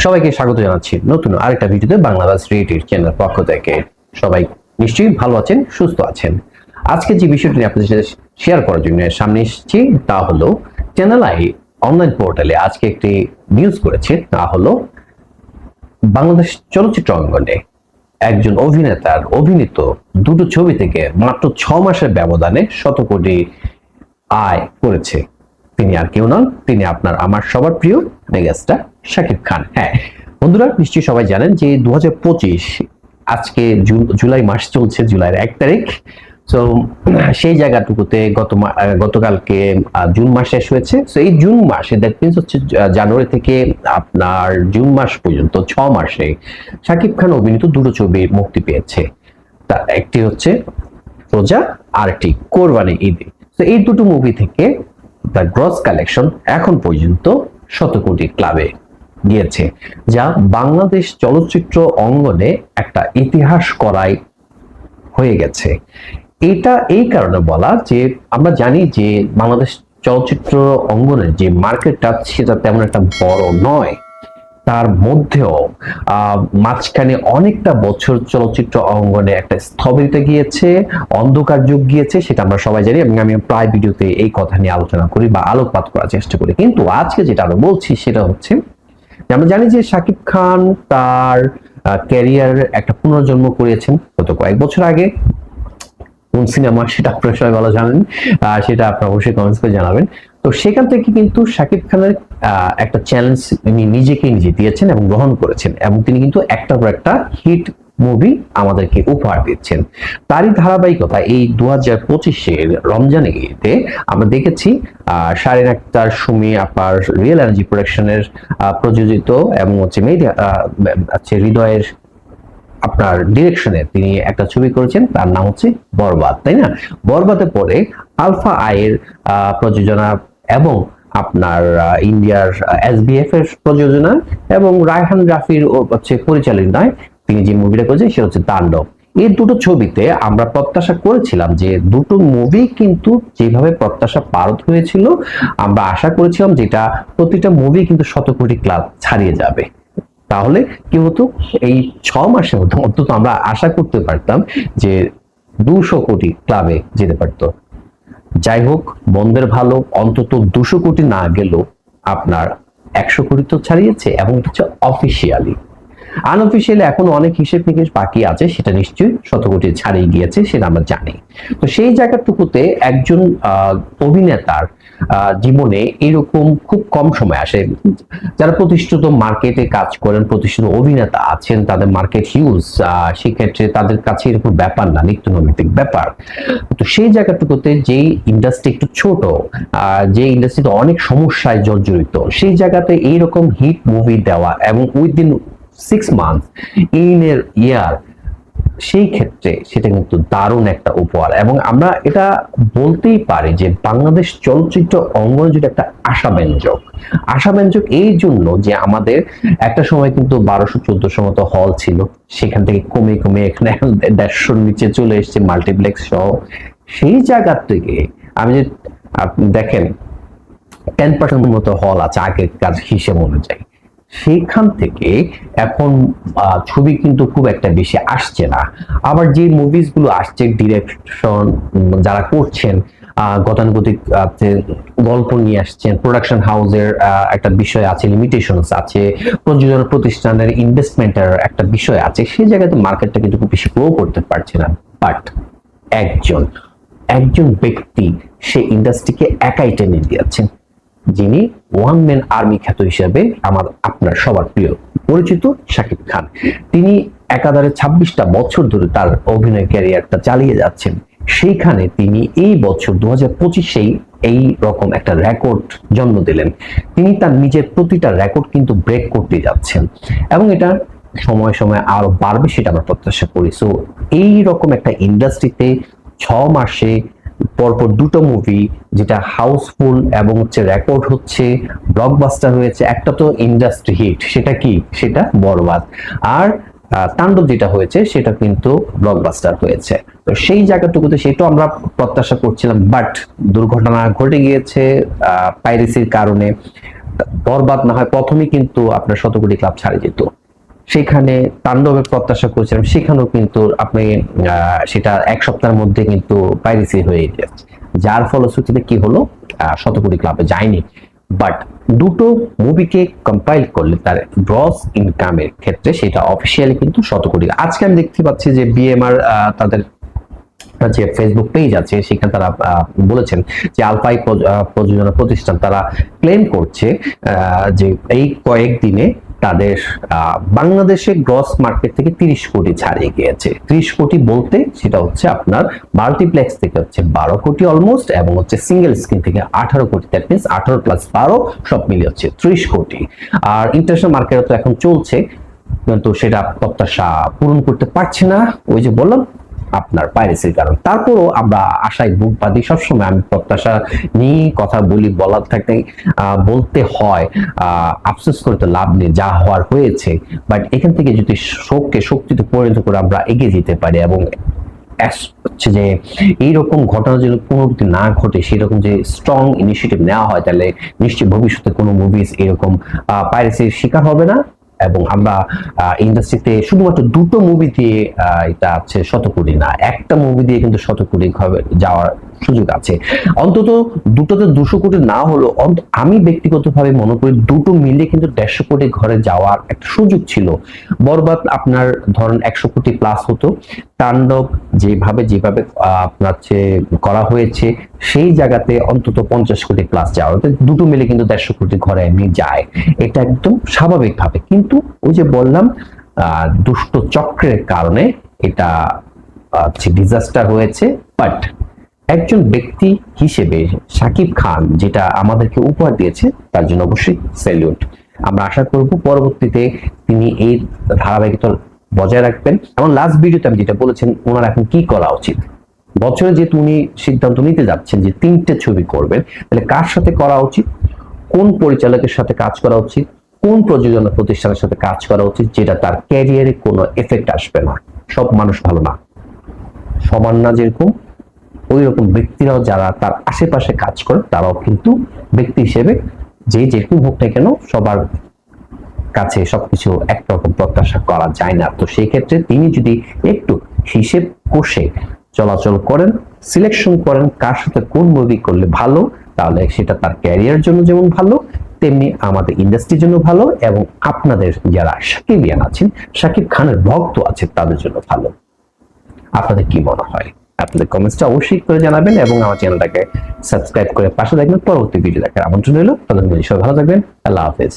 সবাইকে স্বাগত জানাচ্ছি নতুন আরেকটা ভিডিওতে বাংলাদেশ রিয়েটিভ চ্যানেল পক্ষ থেকে। সবাই নিশ্চয়ই ভালো আছেন, সুস্থ আছেন। আজকে যে বিষয়টি নিয়ে আপনাদের সাথে শেয়ার করার জন্য সামনে এসেছি তা হলো চ্যানেল আই অনলাইন পোর্টালে আজকে একটি নিউজ করেছে, তা হলো বাংলাদেশ চলচ্চিত্র অঙ্গনে একজন অভিনেতার অভিনীত দুটো ছবি থেকে মাত্র 6 মাসের ব্যবধানে 100 কোটি আয় করেছে। তিনি আর কেউ নন, তিনি আপনার আমার সবার প্রিয় মেগাস্টার শাকিব খান। হ্যাঁ বন্ধুরা, নিশ্চয়ই সবাই জানেন যে 2025 আজকে জুলাই মাস চলছে, জুলাইয়ের 1 তারিখ। তো সেই জায়গাটুকুতে গতকালকে জুন মাস শেষ হয়েছে। তো এই জুন মাসে দ্যাট মিনস হচ্ছে জানুয়ারি থেকে আপনার জুন মাস পর্যন্ত 6 মাসে শাকিব খান অভিনীত দুটো ছবি মুক্তি পেয়েছে। তা একটি হচ্ছে রোজা আর একটি কোরবানি ঈদ। তো এই দুটো মুভি থেকে তার গ্রস কালেকশন এখন পর্যন্ত 100 কোটি ক্লাবে গিয়েছে, যা বাংলাদেশ চলচ্চিত্র অঙ্গনে একটা ইতিহাস করাই হয়ে গেছে। এটা এই কারণে বলা যে আমরা জানি যে বাংলাদেশ চলচ্চিত্র অঙ্গনের যে মার্কেটটা সেটা তেমন একটা বড় নয়, তার মধ্যেও মাঝখানে অনেকটা বছর চলচ্চিত্র অঙ্গনে একটা স্থবিরতা গিয়েছে, অন্ধকার যুগ গিয়েছে, সেটা আমরা সবাই জানি এবং আমি প্রায় ভিডিওতে এই কথা নিয়ে আলোচনা করি বা আলোকপাত করার চেষ্টা করি। কিন্তু আজকে যেটা আমরা বলছি সেটা হচ্ছে যে আমরা জানি যে শাকিব খান তার ক্যারিয়ার একটা পুনর্জন্ম করিয়েছেন গত কয়েক বছর আগে। কোন সিনেমা সেটা আপনারা সবাই ভালো জানেন, সেটা আপনারা অবশ্যই কমেন্টস করে জানাবেন। তো সেখান থেকে কিন্তু শাকিব খানের একটা চ্যালেঞ্জ তিনি নিজেকে নিজে দিয়েছেন এবং গ্রহণ করেছেন, এবং তিনি কিন্তু একটার পর একটা হিট মুভি আমাদেরকে উপহার দিচ্ছেন। তারই ধারাবাহিকতা এই 2025-এর রমজানে ঈদে আমরা দেখেছি শাহরিন আক্তার সুমি আপার রিয়েল এনার্জি প্রোডাকশনের প্রযোজিত এবং হচ্ছে হৃদয়ের আপনার ডিরেকশনে তিনি একটা ছবি করেছেন, তার নাম হচ্ছে বরবাদ, তাই না? বরবাদে পরে আলফা আয়ের প্রযোজনা এবং আপনার ইন্ডিয়ার SBF এর প্রযোজনা এবং রায়হান রাফির হচ্ছে পরিচালনায় তিনি যে মুভিটা করেছেন সেটা হচ্ছে তাণ্ডব। এই দুটো ছবিতে আমরা প্রত্যাশা করেছিলাম যে দুটো মুভি কিন্তু যেভাবে প্রত্যাশা পারত হয়েছিল, আমরা আশা করেছিলাম যেটা প্রতিটা মুভি কিন্তু 100 কোটি ক্লাব ছাড়িয়ে যাবে। তাহলে কি হতো, এই 6 মাসের মধ্যে অন্তত আমরা আশা করতে পারতাম যে 200 কোটি ক্লাবে যেতে পারতো। যাই হোক, বন্ধের ভালো, অন্তত 200 কোটি না গেলেও আপনার 100 কোটি তো ছাড়িয়েছে, এবং এটা হচ্ছে অফিসিয়ালি। আনঅফিসিয়ালি এখন অনেক হিসেব নিকেশ বাকি আছে, সেটা নিশ্চয়ই 100 কোটি ছাড়িয়ে গিয়েছে, সেটা আমরা জানি। তো সেই জায়গাটুকুতে একজন অভিনেতার জীবনে এরকম খুব কম সময় আসে। যারা প্রতিষ্ঠিত মার্কেটে কাজ করেন, প্রতিষ্ঠিত অভিনেতা আছেন, তাদের মার্কেট হিউজ, সেক্ষেত্রে তাদের কাছে এরকম ব্যাপার না, নিত্য নৈমিত্তিক ব্যাপার। তো সেই জায়গাটুকুতে যেই ইন্ডাস্ট্রি একটু ছোট, যে ইন্ডাস্ট্রিতে অনেক সমস্যায় জর্জরিত, সেই জায়গাতে এইরকম হিট মুভি দেওয়া এবং উইদিন 6 মান্থ ইন এর ইয়ার, সেই ক্ষেত্রে সেটা কিন্তু দারুণ একটা উপহার। এবং আমরা এটা বলতেই পারি যে বাংলাদেশ চলচ্চিত্র অঙ্গন যেটা একটা আশাব্যঞ্জক এই জন্য যে আমাদের একটা সময় কিন্তু 1200-1400 মতো হল ছিল, সেখান থেকে কমে কমে এখানে 150-র নিচে চলে এসেছে মাল্টিপ্লেক্স সহ। সেই জায়গা থেকে আমি যে আপনি দেখেন 10% মতো হল আছে আগের হিসেব অনুযায়ী, সেখান থেকে এখন ছবি কিন্তু খুব একটা বেশি আসছে না। আবার যে মুভিজ গুলো আসছে, ডিরেকশন যারা করছেন, গতানুগতিক গল্প নিয়ে আসছেন, প্রোডাকশন হাউসের একটা বিষয় আছে, লিমিটেশনস আছে, প্রযোজনা প্রতিষ্ঠানের ইনভেস্টমেন্টের একটা বিষয় আছে, সেই জায়গাতে মার্কেটটা কিন্তু খুব বেশি গ্রো করতে পারছে না। বাট একজন ব্যক্তি সে ইন্ডাস্ট্রিকে একাই টেনে দিয়েছেন, যিনি ওয়ান ম্যান আর্মি খ্যাত হিসেবে আপনার সবার প্রিয় পরিচিত শাকিব খান। তিনি একাধারে 26টা বছর ধরে তার অভিনয় ক্যারিয়ারটা চালিয়ে যাচ্ছেন। সেইখানে তিনি এই বছর 2025-এই এই রকম একটা রেকর্ড জন্ম দিলেন। তিনি তার নিজের প্রতিটা রেকর্ড কিন্তু ব্রেক করতে যাচ্ছেন, এবং এটা সময় সময় আরো বাড়বে, সেটা আমরা প্রত্যাশা করি। সো এই রকম একটা ইন্ডাস্ট্রিতে 6 মাসে পরপর দুটো মুভি যেটা হাউসফুল এবং হচ্ছে রেকর্ড হচ্ছে, ব্লকবাস্টার হয়েছে, একটা তো ইন্ডাস্ট্রি হিট, সেটা কি, সেটা বরবাদ, আর তাণ্ডব যেটা হয়েছে সেটা কিন্তু ব্লকবাস্টার হয়েছে। তো সেই জায়গাটুকুতে সেটাও আমরা প্রত্যাশা করছিলাম, বাট দুর্ঘটনা ঘটে গিয়েছে পাইরেসির কারণে। বরবাদ না হয় প্রথমে কিন্তু আপনার শত কোটি ক্লাব ছাড়ে যেত, সেখানে তাণ্ডবের প্রত্যাশা করেছিলাম, সেখানেও কিন্তু আপনি সেটা এক সপ্তাহের মধ্যে কিন্তু পাইরেসি হয়ে গেছে, যার ফলশ্রুতিতে কি হলো, শত কোটি ক্লাবে যায়নি। বাট দুটো মুভিকে কম্পাইল করলে তার গ্রস ইনকামের ক্ষেত্রে সেটা অফিসিয়ালি কিন্তু শত কোটি। আজকে আমি দেখতে পাচ্ছি যে বিএমআর তাদের যে ফেসবুক পেজ আছে সেখানে তারা বলেছেন যে আলফাই প্রযোজনা প্রতিষ্ঠান তারা ক্লেম করছে যে এই কয়েকদিনে তাদের বাংলাদেশে গ্রস মার্কেট থেকে 30 কোটি ছাড়িয়ে গিয়েছে। 30 কোটি বলতে সেটা হচ্ছে আপনার মাল্টিপ্লেক্স থেকে হচ্ছে 12 কোটি অলমোস্ট, এবং হচ্ছে সিঙ্গেল স্ক্রিন থেকে 18 কোটি, দ্যাট মিনস 18 প্লাস 12 সব মিলিয়ে হচ্ছে 30 কোটি। আর ইন্টারন্যাশনাল মার্কেটে তো এখন চলছে, কিন্তু সেটা প্রত্যাশা পূরণ করতে পারছে না, ওই যে বললাম আপনার পাইরেসির কারণ। তারপরও আমরা আশায় বুক বাঁধি, সবসময় আমি প্রত্যাশা নিয়ে কথা বলি, বলার থাকতে বলতে হয়, আফসোস করে তো লাভ নেই, যা হওয়ার হয়েছে। বাট এখান থেকে যদি শোককে শক্তিতে পরিণত করে আমরা এগিয়ে যেতে পারি এবং হচ্ছে যে এইরকম ঘটনা যদি পুনরাবৃত্তি না ঘটে, সেরকম যে স্ট্রং ইনিশিয়েটিভ নেওয়া হয়, তাহলে নিশ্চয়ই ভবিষ্যতে কোনো মুভিজ এরকম পাইরেসির শিকার হবে না। এবং আমরা ইন্ডাস্ট্রিতে শুধুমাত্র দুটো মুভি দিয়ে এটা আছে শত কোটি না, একটা মুভি দিয়ে কিন্তু শত কোটি যাওয়ার সুযোগ আছে। অন্তত দুটোতে 200 কোটি না হলো, আমি ব্যক্তিগতভাবে মনে করি দুটো মিলে কিন্তু 150 কোটি ঘরে যাওয়ার একটা সুযোগ ছিল। বরবাদ আপনার ধরেন 100 কোটি প্লাস হতো, তাণ্ডব যেভাবে আপনার করা হয়েছে সেই জায়গাতে অন্তত 50 কোটি প্লাস যাওয়া, দুটো মিলে কিন্তু 150 কোটি ঘরে এমনি যায়, এটা একদম স্বাভাবিকভাবে। কিন্তু ওই যে বললাম দুষ্ট চক্রের কারণে এটা ডিজাস্টার হয়েছে। বাট একজন ব্যক্তি হিসেবে শাকিব খান যেটা আমাদেরকে উপহার দিয়েছে তার জন্য অবশ্যই স্যালিউট। আমরা আশা করব পরবর্তীতে তিনি এই ধারাবাহিকতা বজায় রাখবেন। এবং লাস্ট ভিডিওতে আমি যেটা বলেছেন ওনার এখন কি করা উচিত, বছরে যেহেতু উনি সিদ্ধান্ত নিতে যাচ্ছেন যে 3টে ছবি করবেন, তাহলে কার সাথে করা উচিত, কোন পরিচালকের সাথে কাজ করা উচিত, কোন প্রযোজনা প্রতিষ্ঠানের সাথে কাজ করা উচিত, যেটা তার ক্যারিয়ারে কোনো এফেক্ট আসবে না। সব মানুষ ভালো না, সমান না, যেরকম ওই রকম ব্যক্তিরাও যারা তার আশেপাশে কাজ করে তারাও কিন্তু ব্যক্তি হিসেবে যে যেরকম হোক না কেন সবার কাছে সবকিছু একরকম প্রত্যাশা করা যায় না। তো সেই ক্ষেত্রে তিনি যদি একটু হিসেব কষে চলাচল করেন, সিলেকশন করেন কার সাথে কোন মুভি করলে ভালো, তাহলে সেটা তার ক্যারিয়ার জন্য যেমন ভালো, তেমনি আমাদের ইন্ডাস্ট্রির জন্য ভালো, এবং আপনাদের যারা শাকিবিয়ান আছেন, শাকিব খানের ভক্ত আছে, তাদের জন্য ভালো। আপনাদের কি মনে হয়? আপনাদের কমেন্টসটা অবশ্যই করে জানাবেন এবং আমার চ্যানেলটাকে সাবস্ক্রাইব করে পাশে থাকবেন। পরবর্তী ভিডিও দেখার আমন্ত্রণ রইল। তাদের সবাই ভালো থাকবেন। আল্লাহ হাফেজ।